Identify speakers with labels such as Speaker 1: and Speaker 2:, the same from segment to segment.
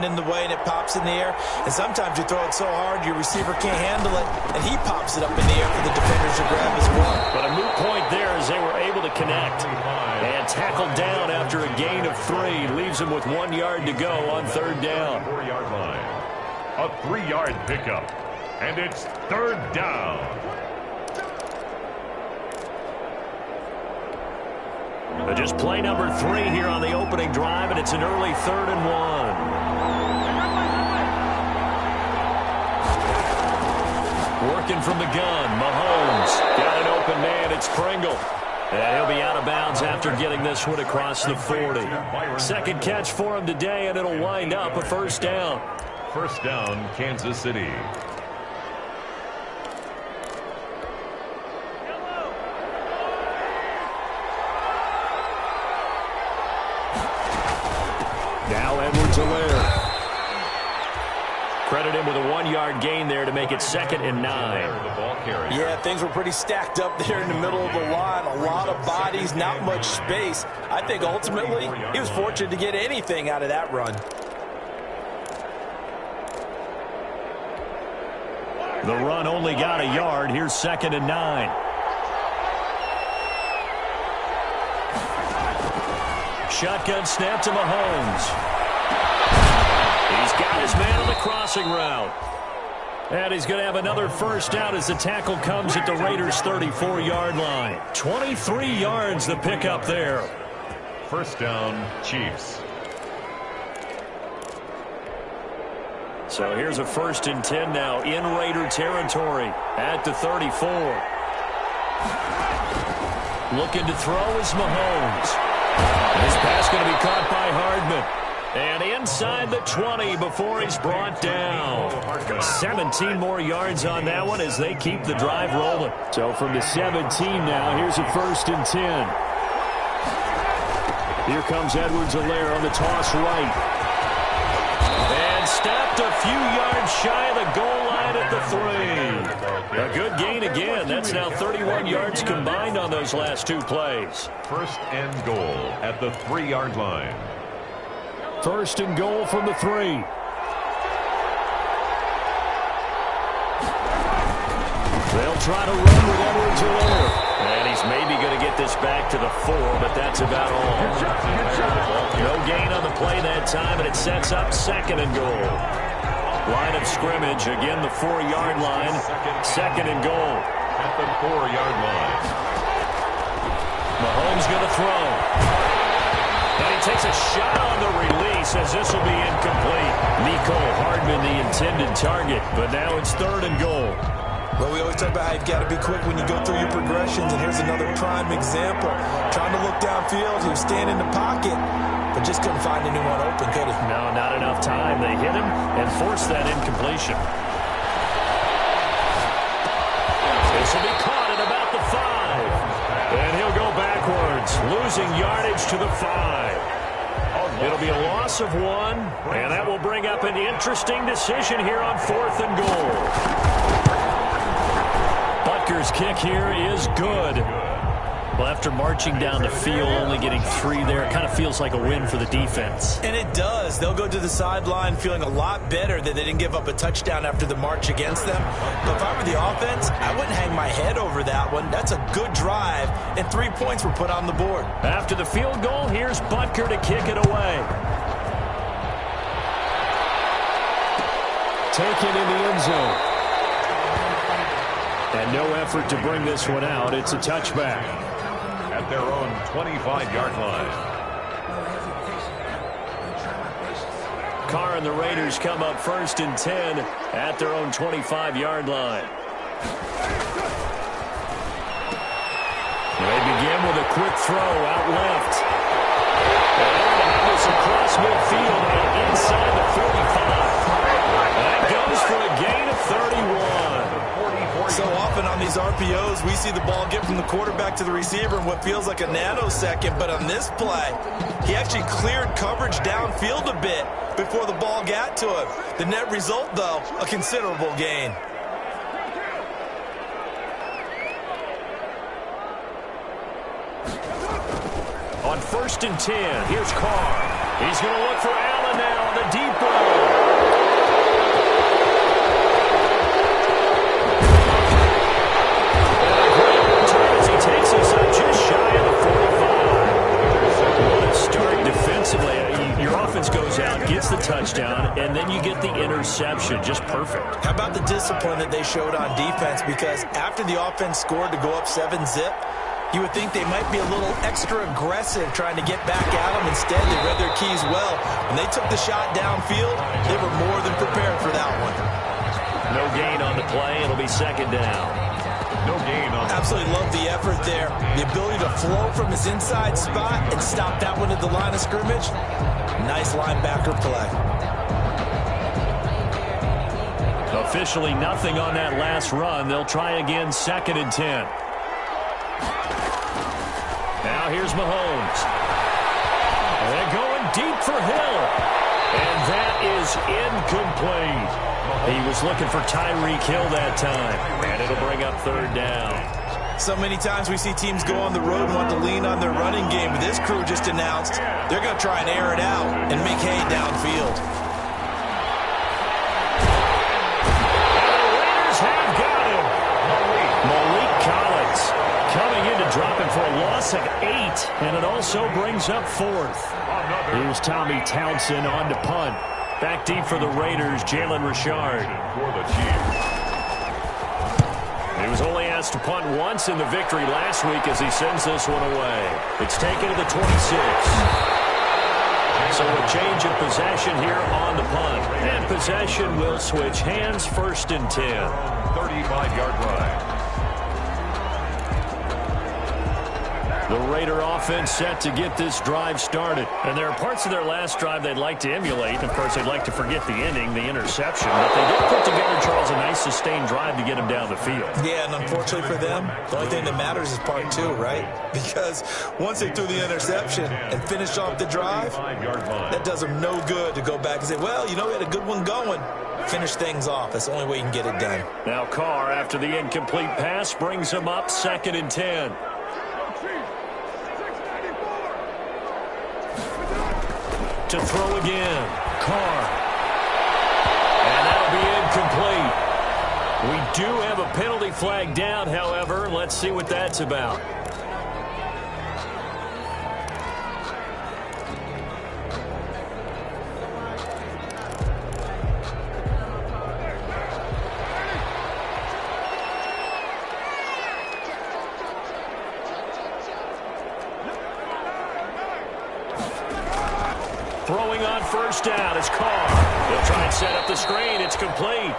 Speaker 1: in the way and it pops in the air, and sometimes you throw it so hard your receiver can't handle it, and he pops it up in the air for the defenders to grab as well.
Speaker 2: But a moot point there as they were able to connect. And tackled down after a gain of 3. Leaves him with 1 yard to go on 3rd down.
Speaker 3: 4-yard line. A 3-yard pickup. And it's 3rd down.
Speaker 2: Just play number 3 here on the opening drive, and it's an early 3rd and 1. Working from the gun, Mahomes. Got an open man, it's Pringle. And he'll be out of bounds after getting this one across the 40. Second catch for him today, and it'll wind up a 1st down.
Speaker 3: 1st down, Kansas City.
Speaker 2: Now Edwards-Helaire. Credit him with a 1-yard gain there to make it 2nd and 9.
Speaker 1: Yeah, things were pretty stacked up there in the middle of the line. A lot of bodies, not much space. I think ultimately he was fortunate to get anything out of that run.
Speaker 2: The run only got a yard. Here's 2nd and 9. Shotgun snap to Mahomes. He's got his man on the crossing route. And he's going to have another 1st down as the tackle comes at the Raiders' 34-yard line. 23 yards the pickup there.
Speaker 3: 1st down, Chiefs.
Speaker 2: So here's a 1st and 10 now in Raider territory at the 34. Looking to throw is Mahomes. This pass going to be caught by Hardman. And inside the 20 before he's brought down. 17 more yards on that one as they keep the drive rolling. So from the 17 now, here's a 1st and 10. Here comes Edwards-Helaire on the toss right. And stopped a few yards shy of the goal line at the 3. A good gain again. That's now 31 yards combined on those last 2 plays.
Speaker 3: 1st and goal at the 3-yard line.
Speaker 2: 1st and goal from the 3. They'll try to run with Edwards-Helaire. And he's maybe going to get this back to the 4, but that's about all. No gain on the play that time, and it sets up 2nd and goal. Line of scrimmage, again the 4-yard line. 2nd and goal.
Speaker 3: At the 4-yard line.
Speaker 2: Mahomes going to throw. And he takes a shot on the release as this will be incomplete. Mecole Hardman the intended target, but now it's 3rd and goal.
Speaker 1: Well, we always talk about how you've got to be quick when you go through your progressions, and here's another prime example. Trying to look downfield, he was standing in the pocket, but just couldn't find anyone open, could he?
Speaker 2: No, not enough time. They hit him and forced that incompletion. This will be caught at about the 5. And he'll go backwards, losing yardage to the 5. It'll be a loss of 1, and that will bring up an interesting decision here on 4th and goal. Butker's kick here is good. Well, after marching down the field, only getting 3 there, it kind of feels like a win for the defense.
Speaker 1: And it does. They'll go to the sideline feeling a lot better that they didn't give up a touchdown after the march against them. But if I were the offense, I wouldn't hang my head over that one. That's a good drive, and 3 points were put on the board.
Speaker 2: After the field goal, here's Butker to kick it away. Taken in the end zone. And no effort to bring this one out. It's a touchback.
Speaker 3: At their own 25-yard line.
Speaker 2: Carr and the Raiders come up 1st and 10 at their own 25-yard line. They begin with a quick throw out left. And that was across midfield and inside the 45. That goes for a gain of 31.
Speaker 1: So often on these RPOs, we see the ball get from the quarterback to the receiver in what feels like a nanosecond. But on this play, he actually cleared coverage downfield a bit before the ball got to him. The net result, though, a considerable gain. On 1st and 10, here's Carr. He's going to look for Allen now on the deep ball.
Speaker 2: the touchdown, and then you get the interception. Just perfect.
Speaker 1: How about the discipline that they showed on defense? Because after the offense scored to go up 7-zip, you would think they might be a little extra aggressive trying to get back at them. Instead, they read their keys well. When they took the shot downfield, they were more than prepared for that one.
Speaker 2: No gain on the play. It'll be second down.
Speaker 3: No gain on.
Speaker 1: Absolutely love the effort there. The ability to flow from his inside spot and stop that one at the line of scrimmage. Nice linebacker play.
Speaker 2: Officially nothing on that last run. They'll try again, 2nd and 10. Now here's Mahomes. They're going deep for Hill. And that is incomplete. He was looking for Tyreek Hill that time. And it'll bring up 3rd down.
Speaker 1: So many times we see teams go on the road and want to lean on their running game. But this crew just announced they're going to try and air it out and make hay downfield.
Speaker 2: And the Raiders have got him. Malik Collins coming in to drop him for a loss of 8. And it also brings up 4th. Here's Tommy Townsend on to punt. Back deep for the Raiders, Jalen Richard. He was only asked to punt once in the victory last week as he sends this one away. It's taken to the 26. So a change of possession here on the punt. And possession will switch hands, 1st and 10.
Speaker 3: 35-yard line.
Speaker 2: The Raider offense set to get this drive started. And there are parts of their last drive they'd like to emulate. Of course, they'd like to forget the ending, the interception. But they did put together, Charles, a nice sustained drive to get him down the field.
Speaker 1: Yeah, and unfortunately for them, the only thing that matters is part 2, right? Because once they threw the interception and finished off the drive, that does them no good to go back and say, well, you know, we had a good one going. Finish things off. That's the only way you can get it done.
Speaker 2: Now Carr, after the incomplete pass, brings him up 2nd and 10. To throw again, Carr. And that'll be incomplete. We do have a penalty flag down, however. Let's see what that's about. Throwing on 1st down is Carr. He'll try and set up the screen. It's complete.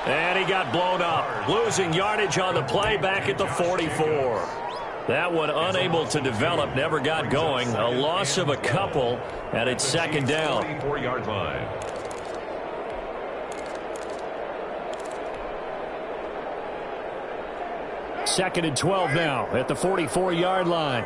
Speaker 2: And he got blown up. Losing yardage on the play back at the 44. That one unable to develop, never got going. A loss of a couple, and it's 2nd down.
Speaker 3: 44-yard line.
Speaker 2: Second and 12 now at the 44-yard line.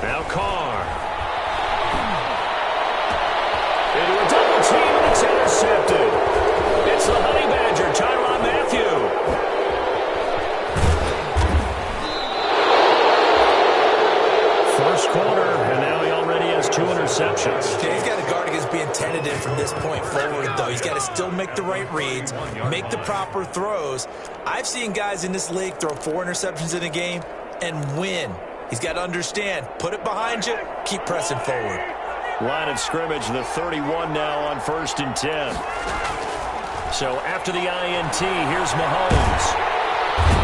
Speaker 2: Now Carr. Into a double team, and it's intercepted. It's the Honey Badger, Tyrann Mathieu. First quarter, and now he already has 2 interceptions.
Speaker 1: Okay, he's got to guard against being tentative from this point forward, though. He's got to still make the right reads, make the proper throws. I've seen guys in this league throw 4 interceptions in a game and win. He's got to understand, put it behind you, keep pressing forward.
Speaker 2: Line of scrimmage, the 31 now on 1st and 10. So after the INT, here's Mahomes.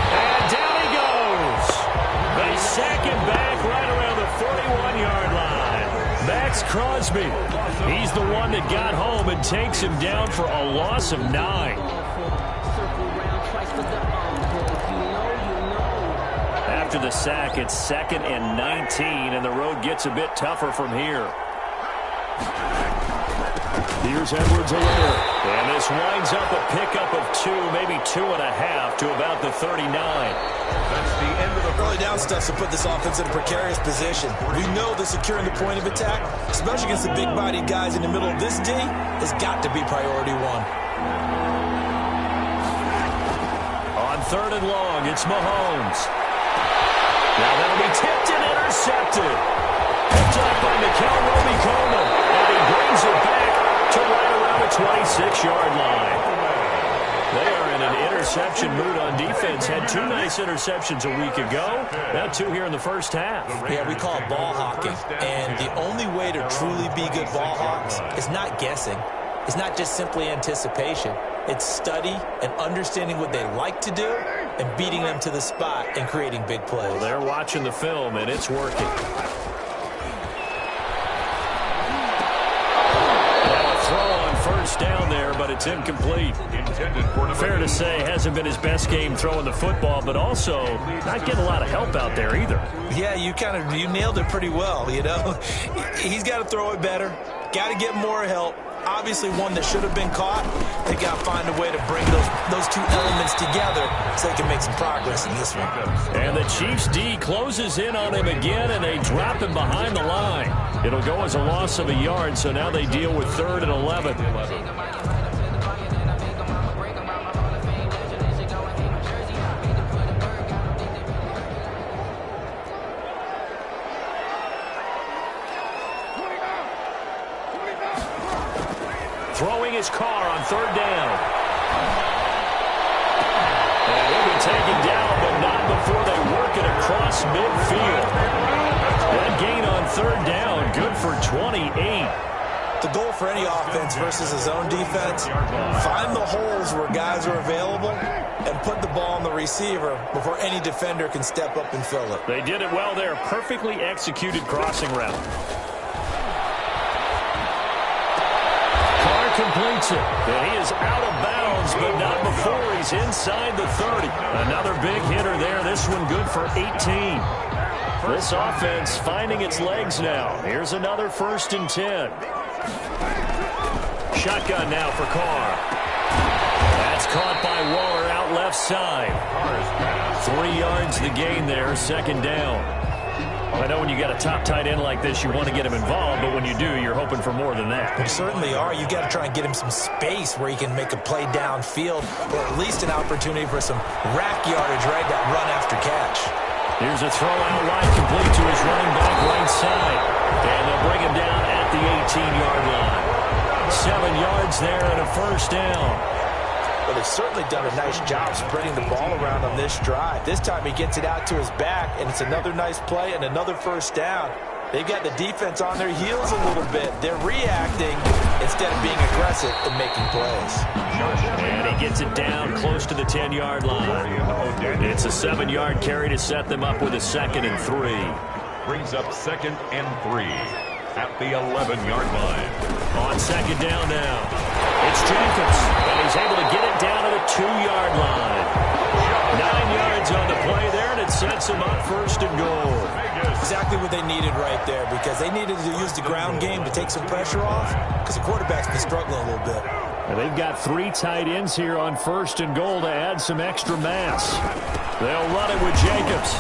Speaker 2: And down he goes. They sack him back right around the 41-yard line. Max Crosby. He's the one that got home and takes him down for a loss of 9. After the sack, it's 2nd and 19, and the road gets a bit tougher from here. Here's Edwards-Helaire, and this winds up a pickup of 2, maybe 2.5 to about the 39.
Speaker 3: That's the end of the
Speaker 1: Early down stuff to put this offense in a precarious position. We know that securing the point of attack, especially against the big-bodied guys in the middle of this D, has got to be priority 1.
Speaker 2: On 3rd and long, it's Mahomes. Now that'll be tipped and intercepted. Picked up by Mikel Roby-Coleman. And he brings it back to right around the 26-yard line. They are in an interception mood on defense. Had 2 nice interceptions a week ago. Now 2 here in the first half.
Speaker 1: Yeah, we call it ball hawking. And the only way to truly be good ball hawks is not guessing. It's not just simply anticipation. It's study and understanding what they like to do and beating them to the spot and creating big plays.
Speaker 2: Well, they're watching the film, and it's working. First down there, but it's incomplete. Fair to say, hasn't been his best game throwing the football, but also not getting a lot of help out there either.
Speaker 1: Yeah, you nailed it pretty well, you know. He's got to throw it better, got to get more help. Obviously one that should have been caught. They got to find a way to bring those 2 elements together so they can make some progress in this one.
Speaker 2: And the Chiefs D closes in on him again, and they drop him behind the line. It'll go as a loss of a yard, so now they deal with 3rd and 11. Throwing his car on 3rd down. And he'll be taken down, but not before they work it across midfield. That gain on 3rd down, good for 28.
Speaker 1: The goal for any offense versus a zone defense, find the holes where guys are available and put the ball on the receiver before any defender can step up and fill it.
Speaker 2: They did it well there. Perfectly executed crossing route. Completes it. And he is out of bounds, but not before he's inside the 30. Another big hitter there. This one good for 18. This offense finding its legs now. Here's another 1st and 10. Shotgun now for Carr. That's caught by Waller out left side. 3 yards the gain there, 2nd down. I know when you got a top tight end like this, you want to get him involved, but when you do, you're hoping for more than that.
Speaker 1: You certainly are. You got to try and get him some space where he can make a play downfield, or at least an opportunity for some rack yardage, right? That run after catch.
Speaker 2: Here's a throw out wide, complete to his running back right side. And they'll bring him down at the 18-yard line. 7 yards there and a 1st down.
Speaker 1: Well, they've certainly done a nice job spreading the ball around on this drive. This time he gets it out to his back, and it's another nice play and another 1st down. They've got the defense on their heels a little bit. They're reacting instead of being aggressive and making plays.
Speaker 2: And he gets it down close to the 10-yard line. It's a 7-yard carry to set them up with a 2nd and 3.
Speaker 3: Brings up 2nd and 3 at the 11-yard line.
Speaker 2: On 2nd down now. It's Jacobs, and he's able to get it down to the 2-yard line. 9 yards on the play there, and it sets him up 1st and goal.
Speaker 1: Exactly what they needed right there, because they needed to use the ground game to take some pressure off, because the quarterback's been struggling a little bit.
Speaker 2: And they've got 3 tight ends here on 1st and goal to add some extra mass. They'll run it with Jacobs.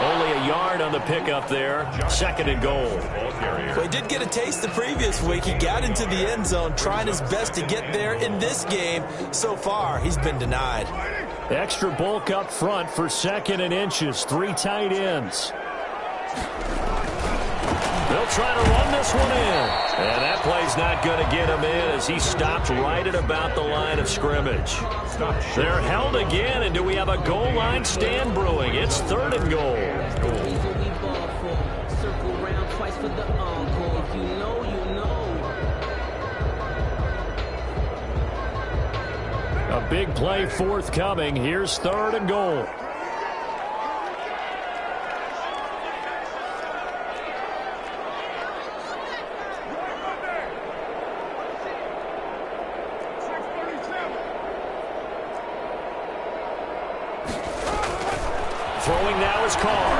Speaker 2: Only a yard on the pickup there. 2nd and goal.
Speaker 1: Well, he did get a taste the previous week. He got into the end zone, trying his best to get there in this game. So far, he's been denied.
Speaker 2: Extra bulk up front for 2nd and inches. 3 tight ends. They'll try to run this one in. And that play's not going to get him in as he stopped right at about the line of scrimmage. They're held again, and do we have a goal line stand brewing? It's 3rd and goal. A big play forthcoming. Here's 3rd and goal. Throwing now is Carr.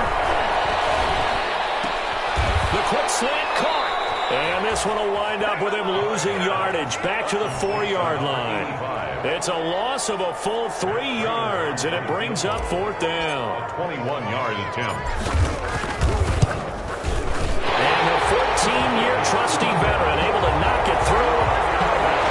Speaker 2: The quick slant caught. And this one will wind up with him losing yardage back to the 4-yard line. It's a loss of a full 3 yards, and it brings up 4th down.
Speaker 3: 21-yard attempt.
Speaker 2: And the 14-year trusty veteran able to knock it through.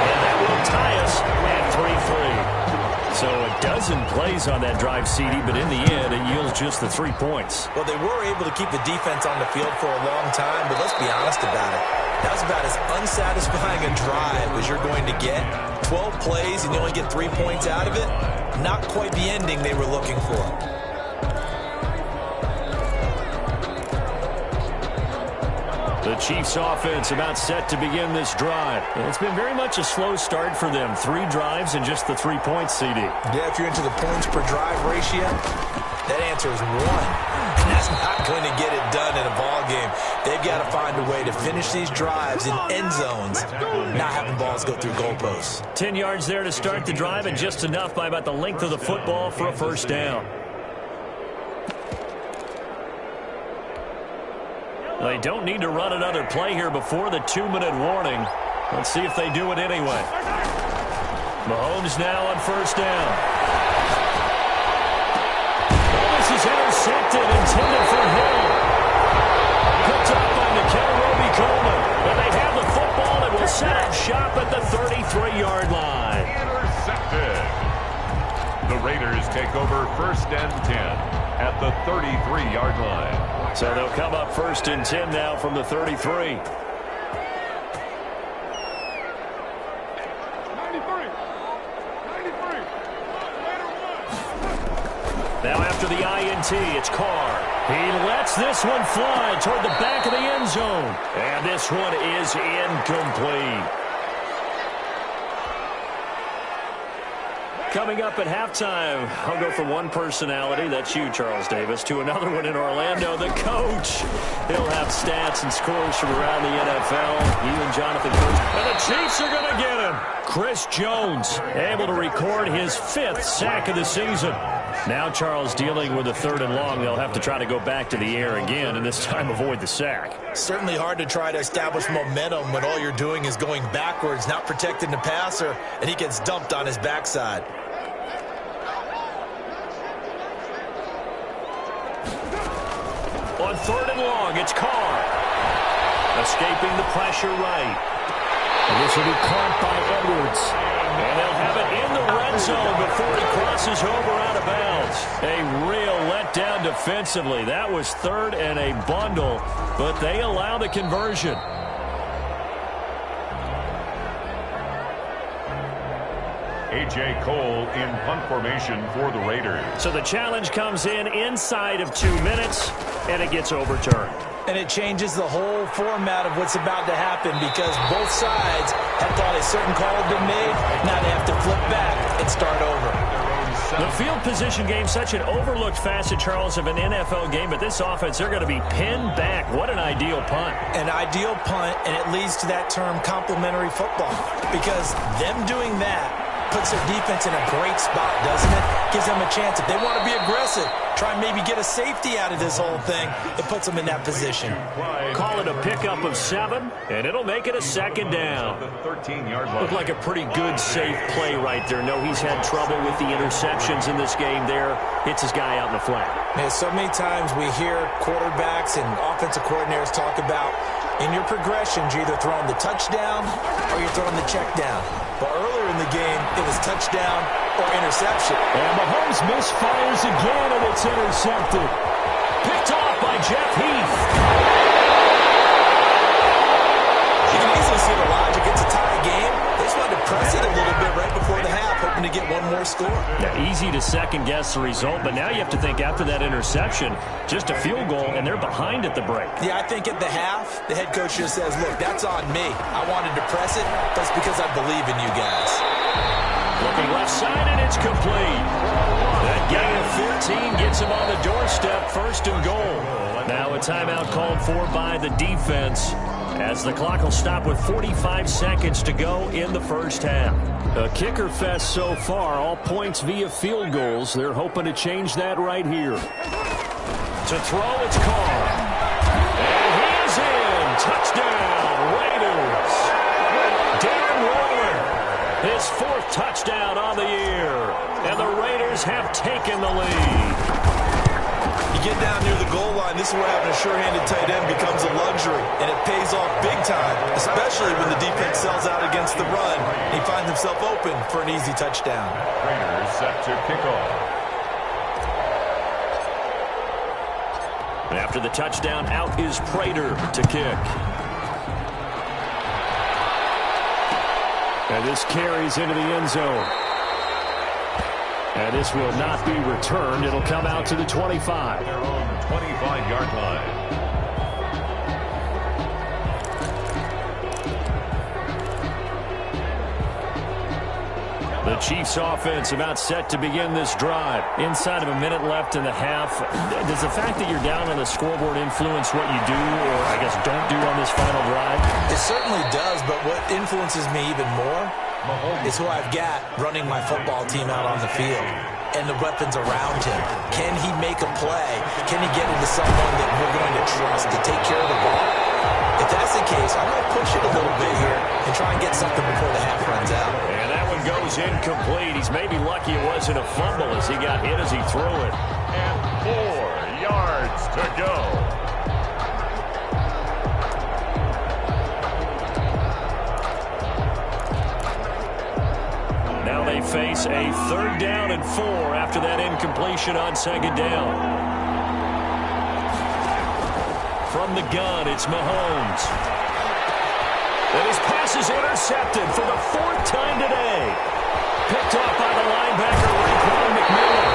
Speaker 2: And that will tie us at 3-3. So it does dozen plays on that drive, CD, but in the end, it yields just the 3 points.
Speaker 1: Well, they were able to keep the defense on the field for a long time, but let's be honest about it. That was about as unsatisfying a drive as you're going to get. 12 plays and you only get 3 points out of it. Not quite the ending they were looking for.
Speaker 2: The Chiefs offense about set to begin this drive. It's been very much a slow start for them. 3 drives and just the 3 points, CD.
Speaker 1: Yeah, if you're into the points per drive ratio, that answer is 1. And that's not going to get it done in a ball game. They've got to find a way to finish these drives in end zones, not having balls go through goalposts.
Speaker 2: 10 yards there to start the drive, and just enough by about the length of the football for a first down. They don't need to run another play here before the 2-minute warning. Let's see if they do it anyway. Mahomes now on first down. Oh, this is intercepted, intended for Hill. Picked up by Nikel Coleman. But they have the football and will set up shop at the 33-yard line.
Speaker 3: Intercepted. The Raiders take over first and 10 at the 33-yard line.
Speaker 2: So they'll come up first and 10 now from the 33. Now after the INT, it's Carr. He lets this one fly toward the back of the end zone. And this one is incomplete. Coming up at halftime, I'll go from one personality, that's you, Charles Davis, to another one in Orlando, the coach. He'll have stats and scores from around the NFL. You and Jonathan Coach. And the Chiefs are going to get him. Chris Jones, able to record his 5th sack of the season. Now Charles dealing with a 3rd and long. They'll have to try to go back to the air again, and this time avoid the sack.
Speaker 1: Certainly hard to try to establish momentum when all you're doing is going backwards, not protecting the passer, and he gets dumped on his backside.
Speaker 2: On 3rd and long, it's Carr. Escaping the pressure right. And this will be caught by Edwards. And they'll have it in the red zone before he crosses over out of bounds. A real letdown defensively. That was 3rd and a bundle, but they allow the conversion.
Speaker 3: A.J. Cole in punt formation for the Raiders.
Speaker 2: So the challenge comes in inside of 2 minutes, and it gets overturned.
Speaker 1: And it changes the whole format of what's about to happen because both sides have thought a certain call had been made. Now they have to flip back and start over.
Speaker 2: The field position game, such an overlooked facet, Charles, of an NFL game, but this offense, they're going to be pinned back. What an ideal punt.
Speaker 1: An ideal punt, and it leads to that term complementary football because them doing that puts their defense in a great spot, doesn't it? Gives them a chance. If they want to be aggressive, try and maybe get a safety out of this whole thing, it puts them in that position.
Speaker 2: Call it a pickup of 7, and it'll make it a 2nd down. Looked like a pretty good, safe play right there. No, he's had trouble with the interceptions in this game there. Hits his guy out in the flat.
Speaker 1: Man, so many times we hear quarterbacks and offensive coordinators talk about in your progressions, you're either throwing the touchdown or you're throwing the check down. But earlier in the game, it was touchdown or interception.
Speaker 2: And Mahomes misfires again, and it's intercepted. Picked off by Jeff Heath.
Speaker 1: You can easily see the logic. It's a tie game. They just wanted to press it a little bit right before the half, hoping to get one more score.
Speaker 2: Yeah, easy to second-guess the result, but now you have to think after that interception, just a field goal, and they're behind at the break.
Speaker 1: Yeah, I think at the half, the head coach just says, look, that's on me. I wanted to press it, but it's because I believe in you guys.
Speaker 2: Looking left side, and it's complete. That gain of 15 gets him on the doorstep, 1st and goal. Now a timeout called for by the defense, as the clock will stop with 45 seconds to go in the first half. A kicker fest so far, all points via field goals. They're hoping to change that right here. To throw, it's Carr. And he is in. Touchdown, Raiders. Darren Waller, his 4th touchdown on the year. And the Raiders have taken the lead.
Speaker 1: You get down near the goal line, this is where having a sure-handed tight end becomes a luxury, and it pays off big time, especially when the defense sells out against the run. He finds himself open for an easy touchdown.
Speaker 3: Raiders set to kick off.
Speaker 2: After the touchdown, out is Prater to kick. And this carries into the end zone. And this will not be returned. It'll come out to the 25.
Speaker 3: Their own 25-yard line.
Speaker 2: The Chiefs offense about set to begin this drive. Inside of a minute left in the half. Does the fact that you're down on the scoreboard influence what you do, or I guess don't do on this final drive?
Speaker 1: It certainly does, but what influences me even more is who I've got running my football team out on the field and the weapons around him. Can he make a play? Can he get into someone that we're going to trust to take care of the ball? If that's the case, I'm going to push it a little bit here and try and get something before the half runs out.
Speaker 2: And that one goes incomplete. He's maybe lucky it wasn't a fumble as he got hit as he threw it.
Speaker 3: And 4 yards to go.
Speaker 2: Now they face a 3rd down and 4 after that incompletion on 2nd down. From the gun, it's Mahomes. And his pass is intercepted for the 4th time today. Picked off by the linebacker, Raekwon McMillan.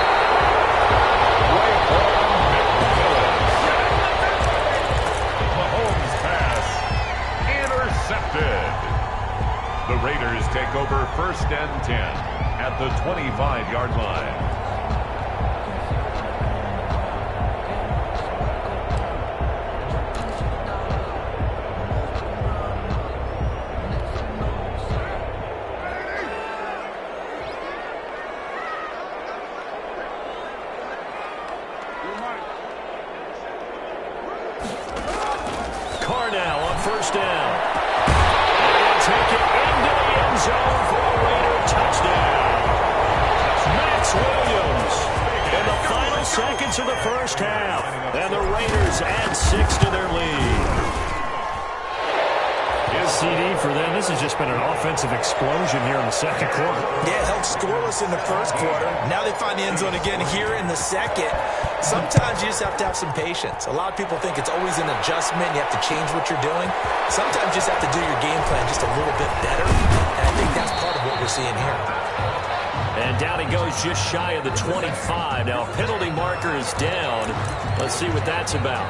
Speaker 3: Mahomes' pass intercepted. The Raiders take over 1st and 10 at the 25-yard line.
Speaker 2: Now on 1st down. And they'll take it into the end zone for a Raider touchdown. Max Williams in the final seconds of the 1st half. And the Raiders add 6 to their lead. CD for them. This has just been an offensive explosion here in the 2nd quarter.
Speaker 1: Yeah, held scoreless in the 1st quarter. Now they find the end zone again here in the 2nd. Sometimes you just have to have some patience. A lot of people think it's always an adjustment. You have to change what you're doing. Sometimes you just have to do your game plan just a little bit better. And I think that's part of what we're seeing here.
Speaker 2: And down he goes just shy of the 25. Now a penalty marker is down. Let's see what that's about.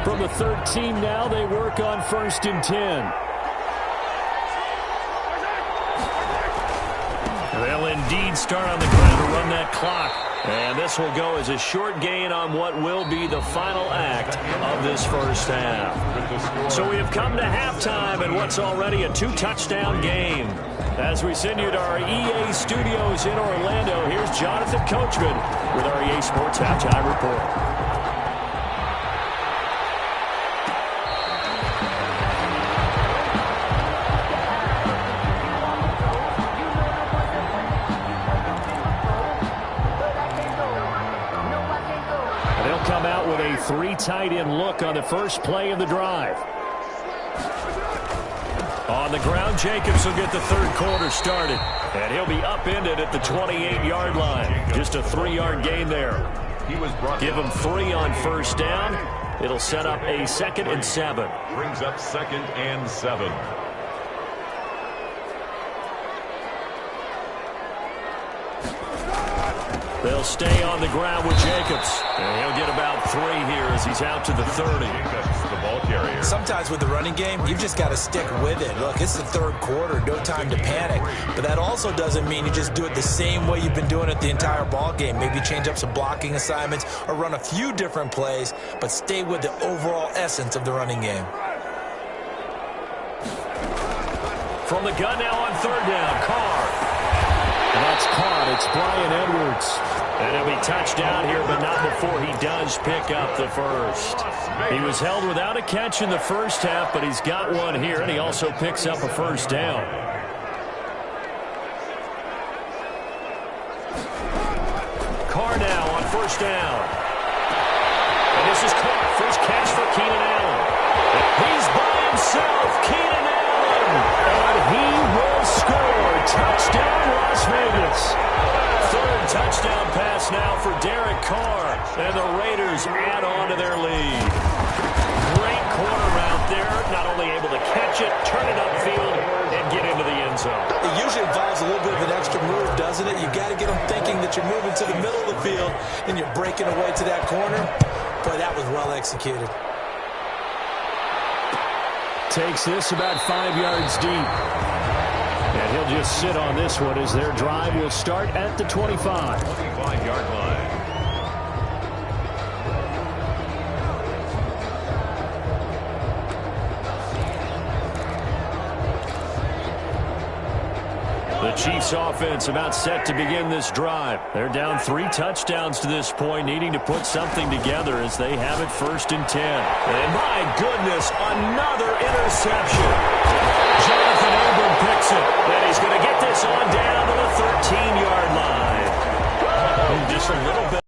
Speaker 2: From the 13 now, they work on 1st and 10. They'll indeed start on the ground to run that clock. And this will go as a short gain on what will be the final act of this 1st half. So we have come to halftime in what's already a 2-touchdown game. As we send you to our EA studios in Orlando, here's Jonathan Coachman with our EA Sports Halftime Report. Come out with a 3 tight end look on the first play of the drive. On the ground, Jacobs will get the 3rd quarter started. And he'll be upended at the 28-yard line. Just a 3-yard gain there. Give him 3 on 1st down. It'll set up a 2nd and 7.
Speaker 3: Brings up 2nd and 7.
Speaker 2: They'll stay on the ground with Jacobs. And he'll get about 3 here as he's out to the 30.
Speaker 3: Jacobs, the ball carrier.
Speaker 1: Sometimes with the running game, you've just got to stick with it. Look, it's the 3rd quarter, no time to panic. But that also doesn't mean you just do it the same way you've been doing it the entire ball game. Maybe change up some blocking assignments or run a few different plays, but stay with the overall essence of the running game.
Speaker 2: From the gun now on 3rd down, Carr. And that's caught. It's Bryan Edwards. And he'll be touched down here, but not before he does pick up the 1st. He was held without a catch in the 1st half, but he's got one here, and he also picks up a 1st down. first down. And this is caught. First catch for Keenan Allen. He's by himself, Keenan Allen. And he will score. Touchdown, Las Vegas. Third touchdown pass now for Derek Carr. And the Raiders add on to their lead. Great corner route there. Not only able to catch it, turn it upfield, and get into the end zone.
Speaker 1: It usually involves a little bit of an extra move, doesn't it? You've got to get them thinking that you're moving to the middle of the field and you're breaking away to that corner. Boy, that was well executed.
Speaker 2: Takes this about 5 yards deep. And he'll just sit on this one as their drive will start at the 25.
Speaker 3: 25-yard line.
Speaker 2: The Chiefs offense about set to begin this drive. They're down 3 touchdowns to this point, needing to put something together as they have it 1st and 10. And my goodness, another interception. Jonathan Abram picks it, and he's going to get this on down to the 13-yard line. Just a little bit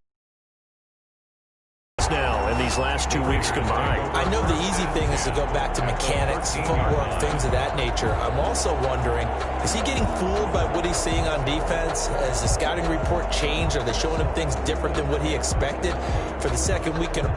Speaker 2: now in these last 2 weeks combined.
Speaker 1: I know the easy thing is to go back to mechanics, footwork, things of that nature. I'm also wondering, is he getting fooled by what he's seeing on defense? Has the scouting report changed? Are they showing him things different than what he expected for the second week in a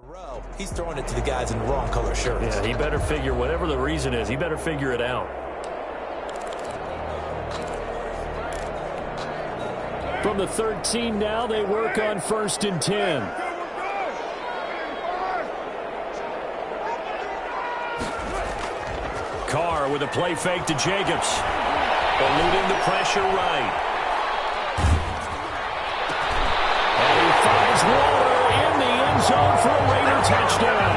Speaker 1: row? He's throwing it to the guys in the wrong color shirts.
Speaker 2: Yeah, he better figure, whatever the reason is, he better figure it out. From the 13 now, they work on 1st and 10. Carr with a play fake to Jacobs. Eluding the pressure right. And he finds Waller in the end zone for a Raider touchdown.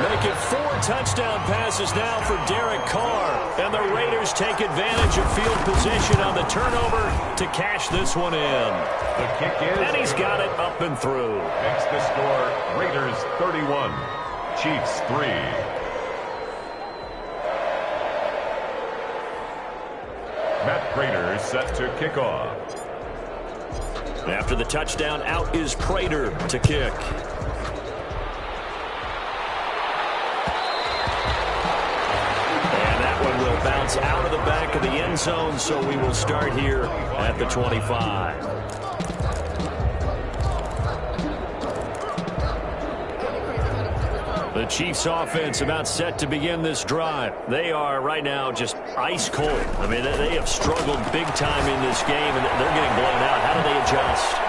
Speaker 2: Make it 4 touchdown passes now for Derek Carr. And the Raiders take advantage of field position on the turnover to cash this one in.
Speaker 3: The kick is...
Speaker 2: And he's got it up and through.
Speaker 3: Makes the score Raiders 31, Chiefs 3. Matt Prater set to kick off.
Speaker 2: After the touchdown, out is Prater to kick. And that one will bounce out of the back of the end zone, so we will start here at the 25. The Chiefs offense about set to begin this drive. They are right now just ice cold. I mean, they have struggled big time in this game, and they're getting blown out. How do they adjust?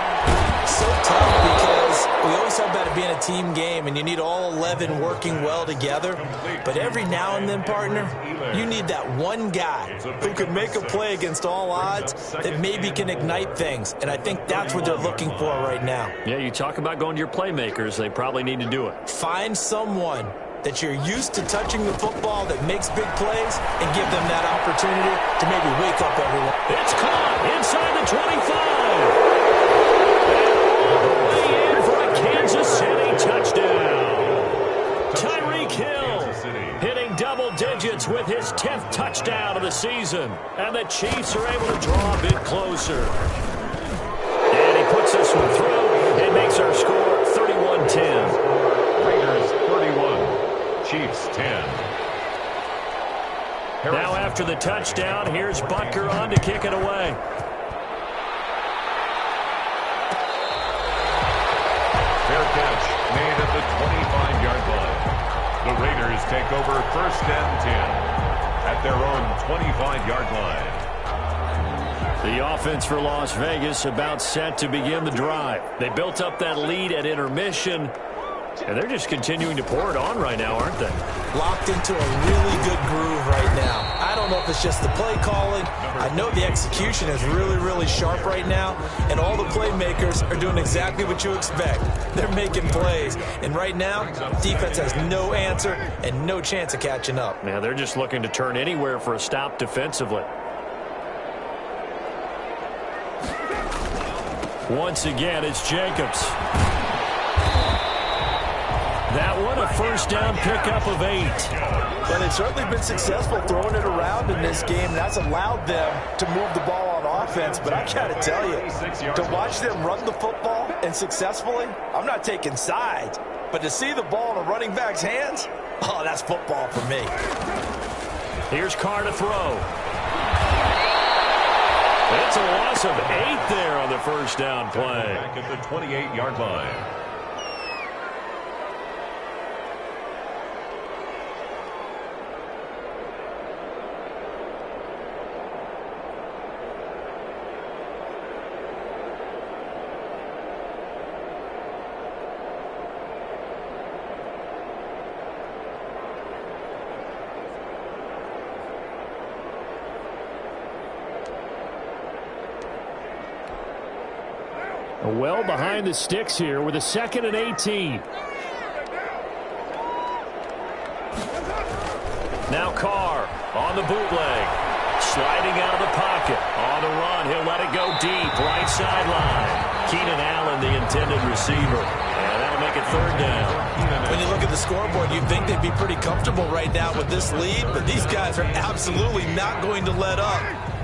Speaker 1: So tough because we always talk about it being a team game, and you need all 11 working well together. But every now and then, partner, you need that one guy who can make a play against all odds that maybe can ignite things. And I think that's what they're looking for right now.
Speaker 2: Yeah, you talk about going to your playmakers. They probably need to do it.
Speaker 1: Find someone that you're used to touching the football that makes big plays and give them that opportunity to maybe wake up everyone.
Speaker 2: It's caught inside the 25. In for a Kansas City touchdown. Tyreek Hill hitting double digits with his 10th touchdown of the season. And the Chiefs are able to draw a bit closer. And he puts this one through. It makes our score 31-10.
Speaker 3: Raiders 31, Chiefs 10.
Speaker 2: Now after the touchdown, here's Butker on to kick it away.
Speaker 3: Fair catch made at the 25-yard line. The Raiders take over 1st and 10 at their own 25-yard line.
Speaker 2: The offense for Las Vegas about set to begin the drive. They built up that lead at intermission, and they're just continuing to pour it on right now, aren't they?
Speaker 1: Locked into a really good groove right now. I don't know if it's just the play calling. I know the execution is really, really sharp right now, and all the playmakers are doing exactly what you expect. They're making plays, and right now, defense has no answer and no chance of catching up.
Speaker 2: Yeah, they're just looking to turn anywhere for a stop defensively. Once again, it's Jacobs. That one, a first down pickup of 8.
Speaker 1: But they've certainly been successful throwing it around in this game. That's allowed them to move the ball on offense. But I got to tell you, to watch them run the football and successfully, I'm not taking sides. But to see the ball in a running back's hands, oh, that's football for me.
Speaker 2: Here's Carr to throw. It's a loss of 8 there on the first down play.
Speaker 3: Back at the 28-yard line.
Speaker 2: Well behind the sticks here with a 2nd and 18. Now Carr on the bootleg. Sliding out of the pocket. On the run, he'll let it go deep. Right sideline. Keenan Allen, the intended receiver. And that'll make it 3rd down.
Speaker 1: When you look at the scoreboard, you'd think they'd be pretty comfortable right now with this lead, but these guys are absolutely not going to let up.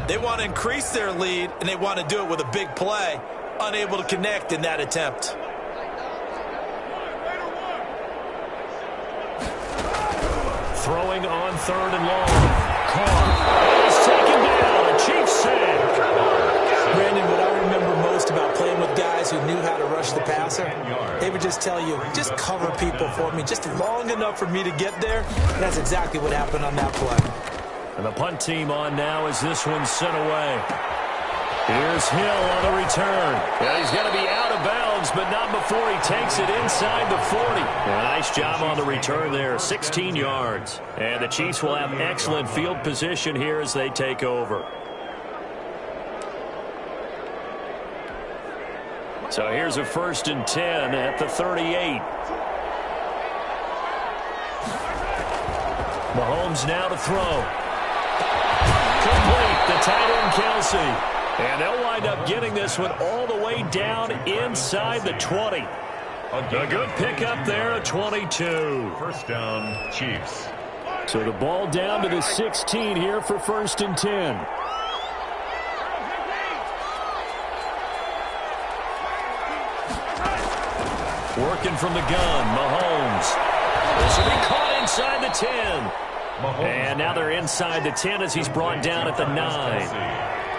Speaker 1: They want to increase their lead, and they want to do it with a big play. Unable to connect in that attempt.
Speaker 2: Throwing on 3rd and long. Carr is taken down. A Chiefs sack.
Speaker 1: Brandon, what I remember most about playing with guys who knew how to rush the passer, they would just tell you, just cover people for me, just long enough for me to get there. And that's exactly what happened on that play.
Speaker 2: And the punt team on now as this one's sent away. Here's Hill on the return. Yeah, he's going to be out of bounds, but not before he takes it inside the 40. Yeah, nice job on the return there, 16 yards. And the Chiefs will have excellent field position here as they take over. So here's a 1st and 10 at the 38. Mahomes now to throw. Complete, the tight end Kelsey. And they'll wind up getting this one all the way down inside the 20. A good pickup there at 22.
Speaker 3: First down, Chiefs.
Speaker 2: So the ball down to the 16 here for 1st and 10. Working from the gun, Mahomes. This will be caught inside the 10. And now they're inside the 10 as he's brought down at the 9.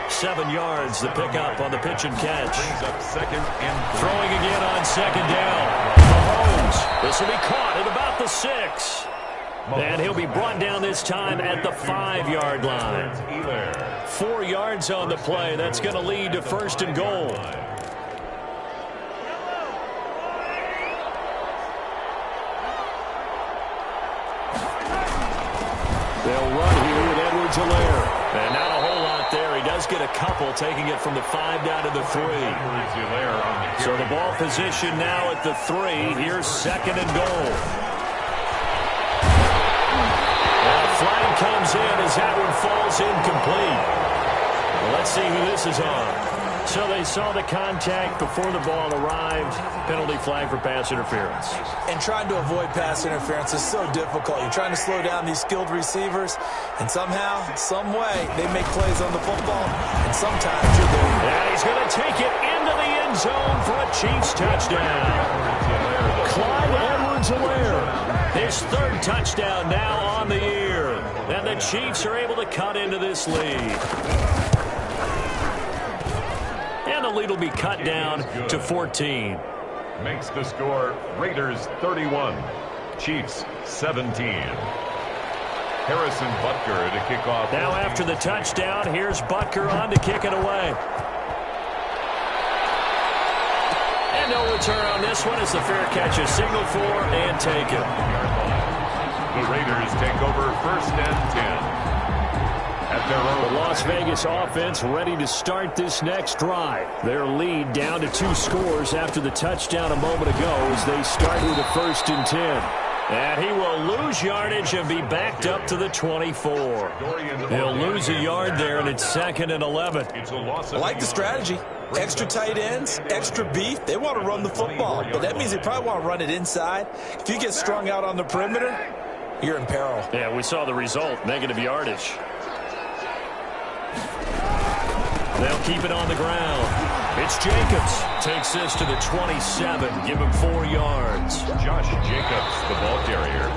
Speaker 2: 7 yards, the pickup on the pitch and catch. Throwing again on 2nd down. Mahomes. This will be caught at about the 6. And he'll be brought down this time at the 5-yard line. 4 yards on the play. That's going to lead to 1st and goal. They'll run here with Edwards-Helaire. And not a whole lot there. He does get a couple, taking it from the 5 down to the 3. So the ball position now at the 3. Here's 2nd and goal. And a flag comes in as that one falls incomplete. Well, let's see who this is on. So they saw the contact before the ball arrived. Penalty flag for pass interference.
Speaker 1: And trying to avoid pass interference is so difficult. You're trying to slow down these skilled receivers, and somehow, some way, they make plays on the football, and sometimes you're there.
Speaker 2: And he's going to take it into the end zone for a Chiefs touchdown. Clyde Edwards-Helaire, his 3rd touchdown now on the year. And the Chiefs are able to cut into this lead. And the lead will be cut down to 14.
Speaker 3: Makes the score Raiders 31, Chiefs 17. Harrison Butker to kick off.
Speaker 2: Now after the touchdown, here's Butker on to kick it away. And no return on this one as the fair catch is signaled for and taken.
Speaker 3: The Raiders take over 1st and 10.
Speaker 2: The Las Vegas offense ready to start this next drive. Their lead down to 2 scores after the touchdown a moment ago as they start with a 1st and 10. And he will lose yardage and be backed up to the 24. He'll lose a yard there, and it's 2nd and 11.
Speaker 1: I like the strategy. Extra tight ends, extra beef, they want to run the football. But that means they probably want to run it inside. If you get strung out on the perimeter, you're in peril.
Speaker 2: Yeah, we saw the result, negative yardage. They'll keep it on the ground. It's Jacobs. Takes this to the 27. Give him 4 yards.
Speaker 3: Josh Jacobs, the ball carrier.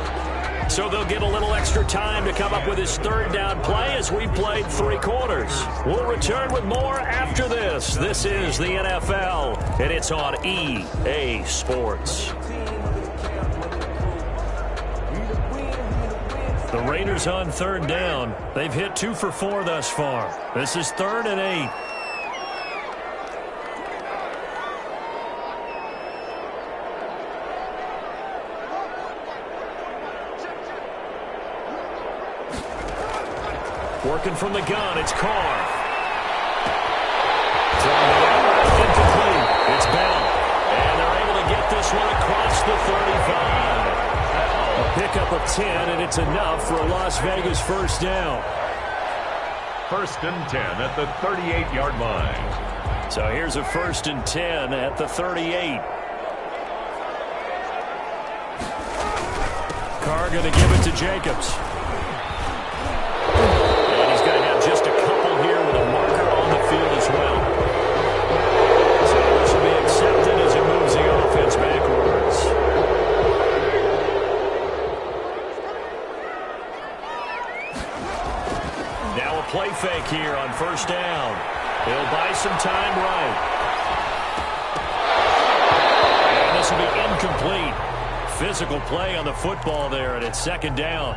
Speaker 2: So they'll get a little extra time to come up with his third down play as we played 3 quarters. We'll return with more after this. This is the NFL, and it's on EA Sports. The Raiders on third down. They've hit 2 for 4 thus far. This is 3rd and 8. Working from the gun, it's Carr. Incomplete. It's Bell. And they're able to get this one across the 35. A pickup of 10, and it's enough for a Las Vegas first down.
Speaker 3: 1st and 10 at the 38-yard line.
Speaker 2: So here's a 1st and 10 at the 38. Carr going to give it to Jacobs. Just a couple here with a marker on the field as well. So this will be accepted as it moves the offense backwards. Now a play fake here on 1st down. He'll buy some time right. And this will be incomplete. Physical play on the football there, and it's 2nd down.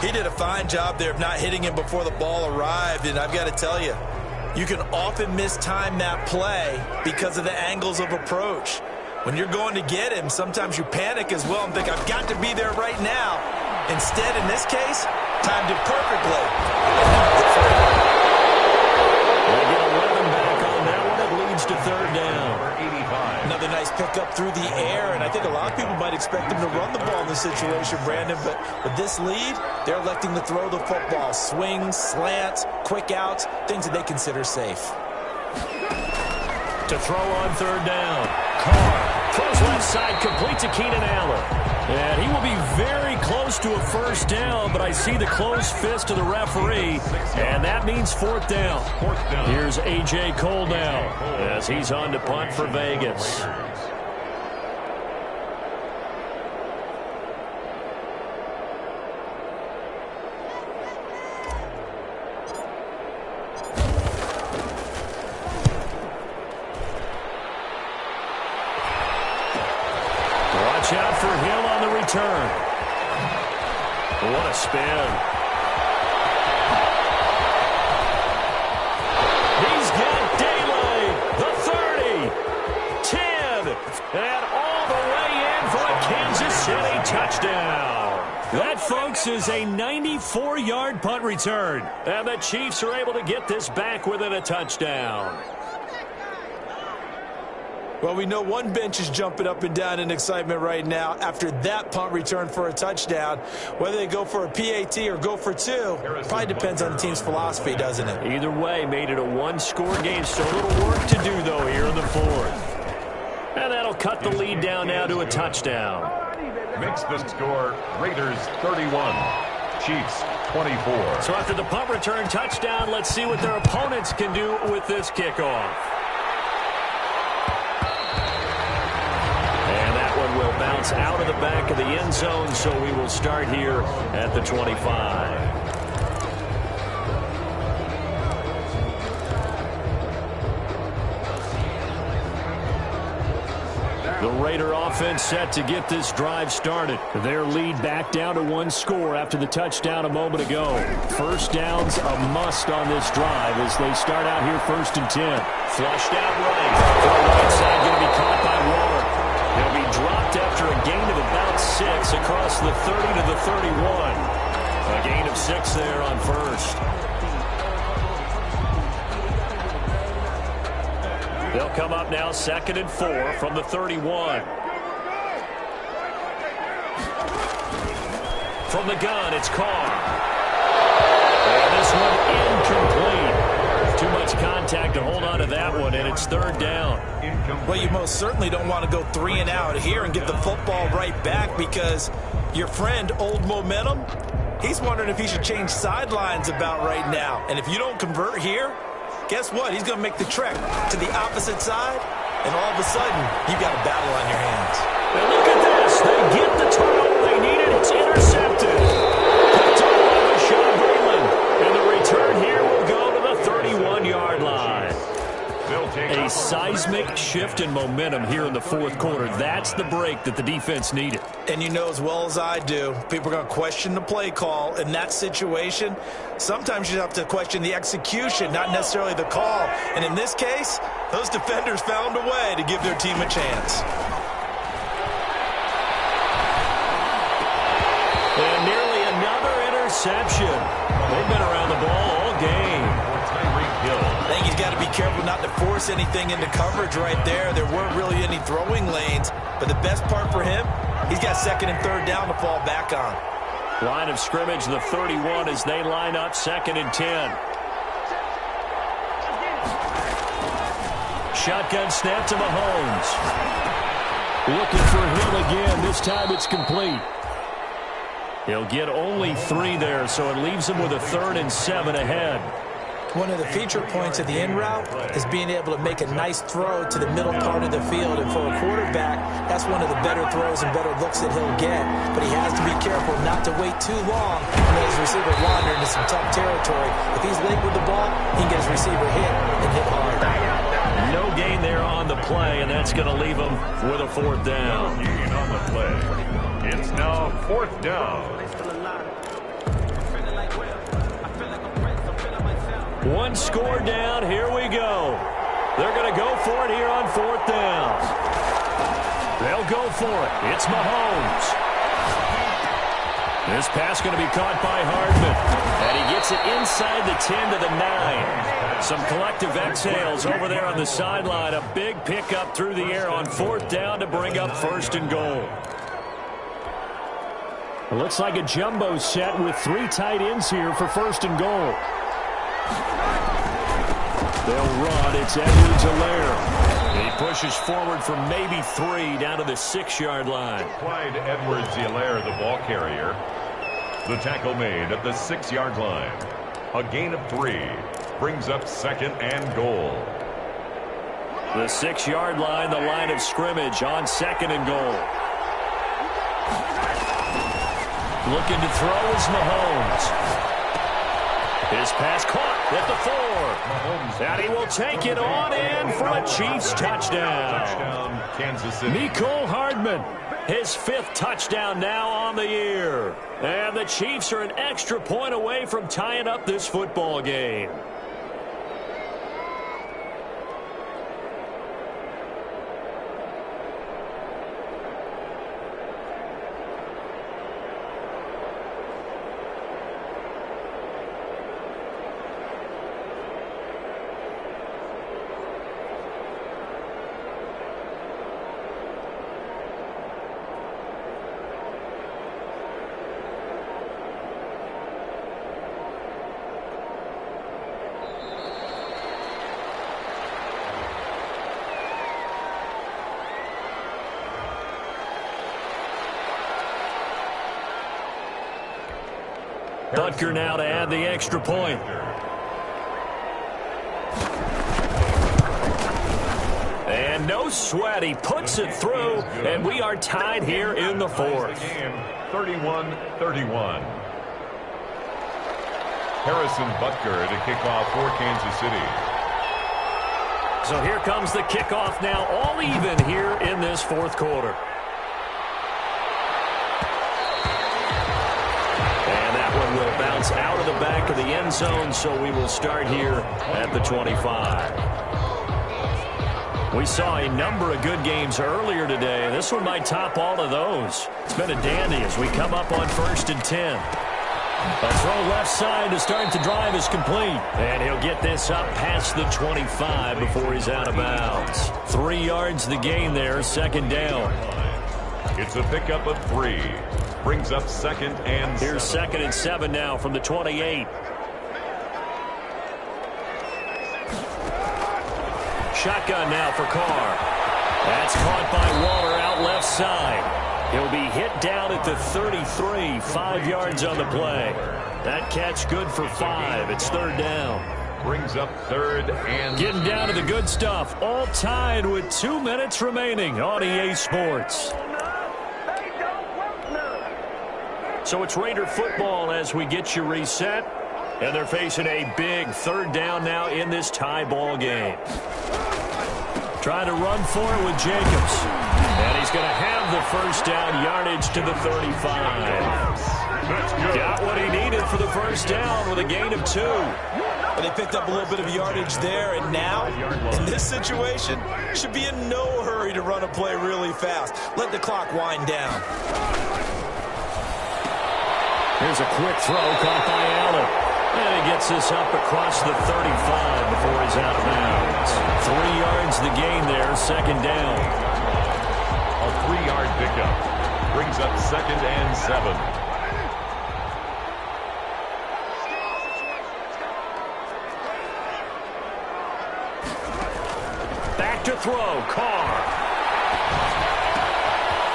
Speaker 1: He did a fine job there of not hitting him before the ball arrived, and I've got to tell you, you can often mistime that play because of the angles of approach. When you're going to get him, sometimes you panic as well and think, I've got to be there right now. Instead, in this case, timed it perfectly.
Speaker 2: They get 11 back on that one. It leads to 3rd down.
Speaker 1: Another nice pickup through the air, and I think a lot of people might expect them to run the ball in this situation, Brandon, but with this lead, they're electing to throw the football. Swings, slants, quick outs, things that they consider safe.
Speaker 2: To throw on 3rd down. Carr throws left side, complete to Keenan Allen. And he will be very close to a first down, but I see the closed fist of the referee, and that means 4th down. Here's A.J. Cole now as he's on to punt for Vegas. Watch out for Hill on the return. What a spin. He's got daylight. The 30, 10, and all the way in for a Kansas City touchdown. That, folks, is a 94-yard punt return. And the Chiefs are able to get this back within a touchdown.
Speaker 1: Well, we know one bench is jumping up and down in excitement right now after that punt return for a touchdown. Whether they go for a PAT or go for 2, probably depends on the team's philosophy, doesn't it?
Speaker 2: Either way, made it a 1-score game. Still a little work to do, though, here in the 4th. And that'll cut the lead down now to a touchdown.
Speaker 3: Makes the score Raiders 31, Chiefs 24.
Speaker 2: So after the punt return touchdown, let's see what their opponents can do with this kickoff. Will bounce out of the back of the end zone, so we will start here at the 25. The Raider offense set to get this drive started. Their lead back down to 1 score after the touchdown a moment ago. First down's a must on this drive as they start out here 1st and 10. Flushed out right. The right side going to be caught by Waller. He'll be dropped after a gain of about 6 across the 30 to the 31. A gain of 6 there on first. They'll come up now 2nd and 4 from the 31. From the gun, it's Carr. And this one incomplete. Too much contact to hold on to that one, and it's third down.
Speaker 1: Well, you most certainly don't want to go 3 and out here and give the football right back, because your friend, Old Momentum, he's wondering if he should change sidelines about right now. And if you don't convert here, guess what? He's going to make the trek to the opposite side, and all of a sudden, you've got a battle on your hands.
Speaker 2: And look at this. They get the turnover they needed. It's intercepted. Picked up by Rashawn Breeland. And the return here will go to the 31-yard line. A seismic shift in momentum here in the fourth quarter. That's the break that the defense needed.
Speaker 1: And you know as well as I do, people are going to question the play call. In that situation, sometimes you have to question the execution, not necessarily the call. And in this case, those defenders found a way to give their team a chance.
Speaker 2: And nearly another interception. They've been around the ball all game.
Speaker 1: I think he's got to be careful not to force anything into coverage right there. There weren't really any throwing lanes. But the best part for him, he's got second and third down to fall back on.
Speaker 2: Line of scrimmage, the 31, as they line up second and 10. Shotgun snap to Mahomes. Looking for Hill again. This time it's complete. He'll get only 3 there, so it leaves him with a 3rd and 7 ahead.
Speaker 1: One of the feature points of the in route is being able to make a nice throw to the middle part of the field. And for a quarterback, that's one of the better throws and better looks that he'll get. But he has to be careful not to wait too long and let his receiver wander into some tough territory. If he's late with the ball, he can get his receiver hit and hit hard.
Speaker 2: No gain there on the play, and that's going to leave him with a 4th down.
Speaker 3: No gain on the play. It's now 4th down.
Speaker 2: One score down. Here we go. They're going to go for it here on 4th down. They'll go for it. It's Mahomes. This pass going to be caught by Hardman. And he gets it inside the 10 to the 9. Some collective exhales over there on the sideline. A big pickup through the air on 4th down to bring up 1st and goal. It looks like a jumbo set with 3 tight ends here for 1st and goal. They'll run. It's Edwards-Helaire. He pushes forward for maybe 3 down to the 6-yard line.
Speaker 3: Clyde Edwards-Helaire, the ball carrier. The tackle made at the 6-yard line. A gain of 3 brings up 2nd and goal.
Speaker 2: The 6-yard line, the line of scrimmage on 2nd and goal. Looking to throw is Mahomes. His pass caught at the 4. And he will take it on in for a Chiefs touchdown.
Speaker 3: Touchdown, Kansas City.
Speaker 2: Mecole Hardman, his 5th touchdown now on the year. And the Chiefs are an extra point away from tying up this football game. Butker now to add the extra point. And no sweat. He puts it through, and we are tied here in the 4th.
Speaker 3: 31-31. Harrison Butker to kick off for Kansas City.
Speaker 2: So here comes the kickoff now, all even here in this 4th quarter. Will bounce out of the back of the end zone, so we will start here at the 25. We saw a number of good games earlier today, and this one might top all of those. It's been a dandy as we come up on 1st and 10. A throw left side to start the drive is complete, and he'll get this up past the 25 before he's out of bounds. 3 yards the gain there, 2nd down.
Speaker 3: It's a pickup of 3. Brings up 2nd and 7.
Speaker 2: Here's 2nd and 7 now from the 28. shotgun now for Carr. That's caught by Waller out left side. He'll be hit down at the 33, 5 yards on the play. That catch good for 5. It's third down.
Speaker 3: Brings up third and...
Speaker 2: Getting down to the good stuff. All tied with 2 minutes remaining on EA Sports. So it's Raider football as we get you reset. And they're facing a big third down now in this tie ball game. Trying to run for it with Jacobs. And he's going to have the first down, yardage to the 35. Got what he needed for the first down with a gain of 2.
Speaker 1: They picked up a little bit of yardage there, and now, in this situation, should be in no hurry to run a play really fast. Let the clock wind down.
Speaker 2: Here's a quick throw caught by Allen. And he gets this up across the 35 before he's out of bounds. 3 yards the gain there, second down.
Speaker 3: A 3-yard pickup brings up second and 7.
Speaker 2: Back to throw, Carr.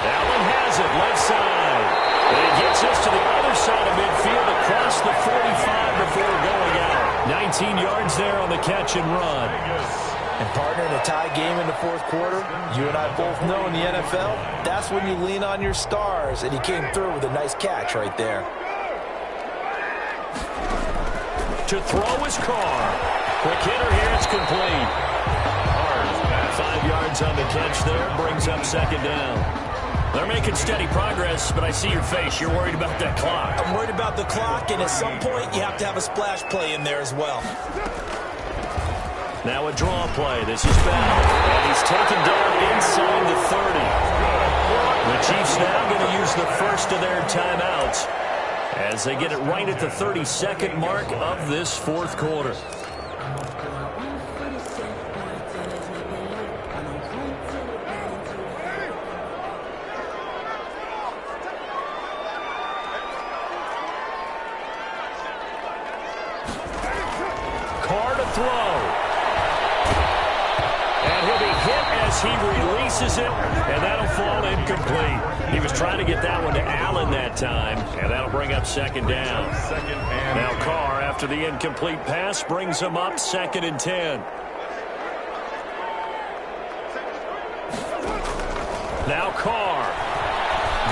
Speaker 2: Allen has it, left side. And he gets us to the other side of midfield across the 45 before going out. 19 yards there on the catch and run.
Speaker 1: And partner, in a tie game in the fourth quarter, you and I both know in the NFL, that's when you lean on your stars, and he came through with a nice catch right there.
Speaker 2: To throw is Carr. Quick hitter here, it's complete. 5 yards on the catch there, brings up second down. They're making steady progress, but I see your face. You're worried about that clock.
Speaker 1: I'm worried about the clock, and at some point, you have to have a splash play in there as well.
Speaker 2: Now a draw play. This is Bell. And he's taken down inside the 30. The Chiefs now going to use the first of their timeouts as they get it right at the 32nd mark of this fourth quarter. Carr to throw. And he'll be hit as he releases it, and that'll fall incomplete. He was trying to get that one to Allen that time, and that'll bring up second down. Now Carr, after the incomplete pass, brings him up second and 10. Now Carr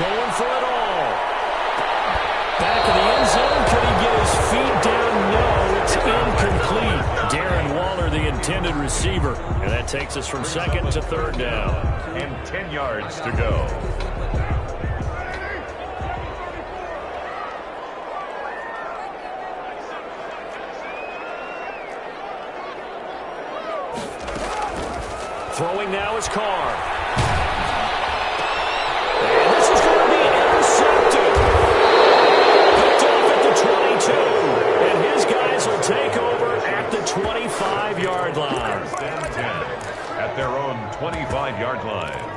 Speaker 2: going for it all. Back of the end zone. Could he get his feet down? No, it's incomplete. Darren Waller, the intended receiver. And that takes us from second to third down.
Speaker 3: And 10 yards to go.
Speaker 2: Throwing now is Carr. And this is going to be intercepted. Picked off at the 22. And his guys will take over at the 25-yard line.
Speaker 3: First and 10 at their own 25-yard line.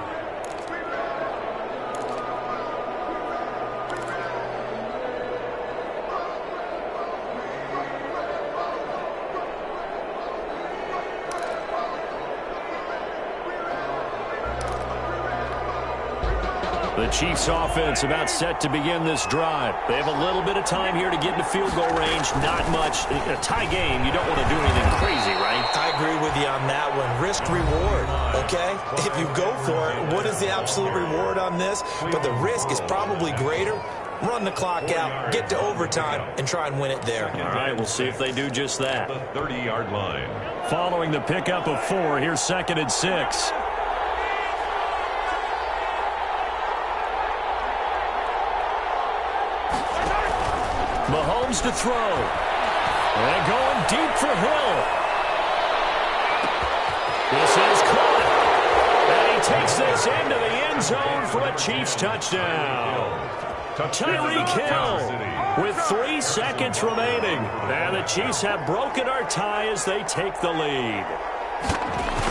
Speaker 2: The Chiefs offense about set to begin this drive. They have a little bit of time here to get into field goal range. Not much. In a tie game, you don't want to do anything crazy, right?
Speaker 1: I agree with you on that one. Risk reward, okay? If you go for it, what is the absolute reward on this? But the risk is probably greater. Run the clock out, get to overtime, and try and win it there.
Speaker 2: All right, we'll see if they do just that.
Speaker 3: The 30-yard line.
Speaker 2: Following the pickup of 4, here's second and 6. Mahomes to throw. And going deep for Hill. This is caught. And he takes this into the end zone for a Chiefs touchdown. Tyreek Hill with 3 seconds remaining. And the Chiefs have broken our tie as they take the lead.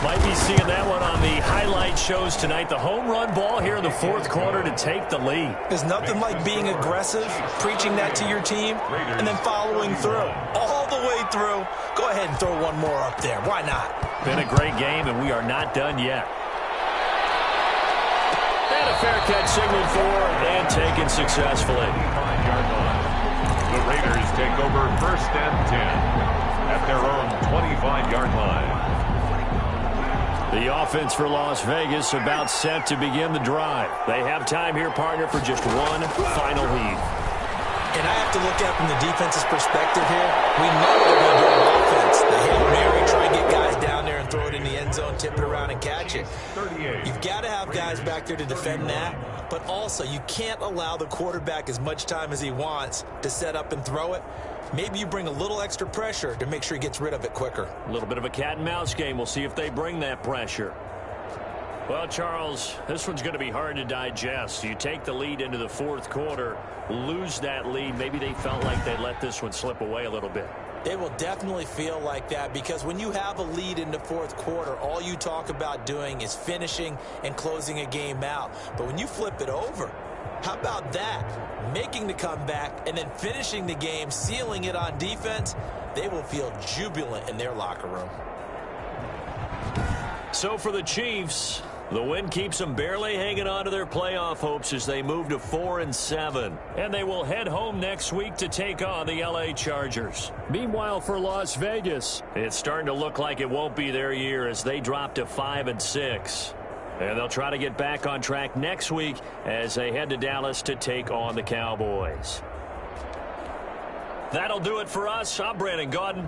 Speaker 2: Might be seeing that one on the highlight shows tonight. The home run ball here in the fourth quarter to take the lead.
Speaker 1: There's nothing like being aggressive, preaching that to your team, and then following through. All the way through, go ahead and throw one more up there. Why not?
Speaker 2: Been a great game, and we are not done yet. And a fair catch signaled for and taken successfully.
Speaker 3: The Raiders take over 1st and 10 at their own 25-yard line.
Speaker 2: The offense for Las Vegas about set to begin the drive. They have time here, partner, for just one final lead.
Speaker 1: And I have to look at it from the defense's perspective here. We know what they're going to do on offense. The Hail Mary, try and get guys down there and throw it in the end zone, tip it around and catch it. You've got to have guys back there to defend that, but also you can't allow the quarterback as much time as he wants to set up and throw it. Maybe you bring a little extra pressure to make sure he gets rid of it quicker.
Speaker 2: A little bit of a cat and mouse game. We'll see if they bring that pressure. Well, Charles, this one's going to be hard to digest. You take the lead into the fourth quarter, lose that lead. Maybe they felt like they let this one slip away a little bit.
Speaker 1: They will definitely feel like that because when you have a lead in the fourth quarter, all you talk about doing is finishing and closing a game out. But when you flip it over, how about that? Making the comeback and then finishing the game, sealing it on defense, they will feel jubilant in their locker room.
Speaker 2: So for the Chiefs, the win keeps them barely hanging on to their playoff hopes as they move to 4-7. And they will head home next week to take on the LA Chargers. Meanwhile, for Las Vegas, it's starting to look like it won't be their year as they drop to 5-6. And they'll try to get back on track next week as they head to Dallas to take on the Cowboys. That'll do it for us. I'm Brandon Gaudin.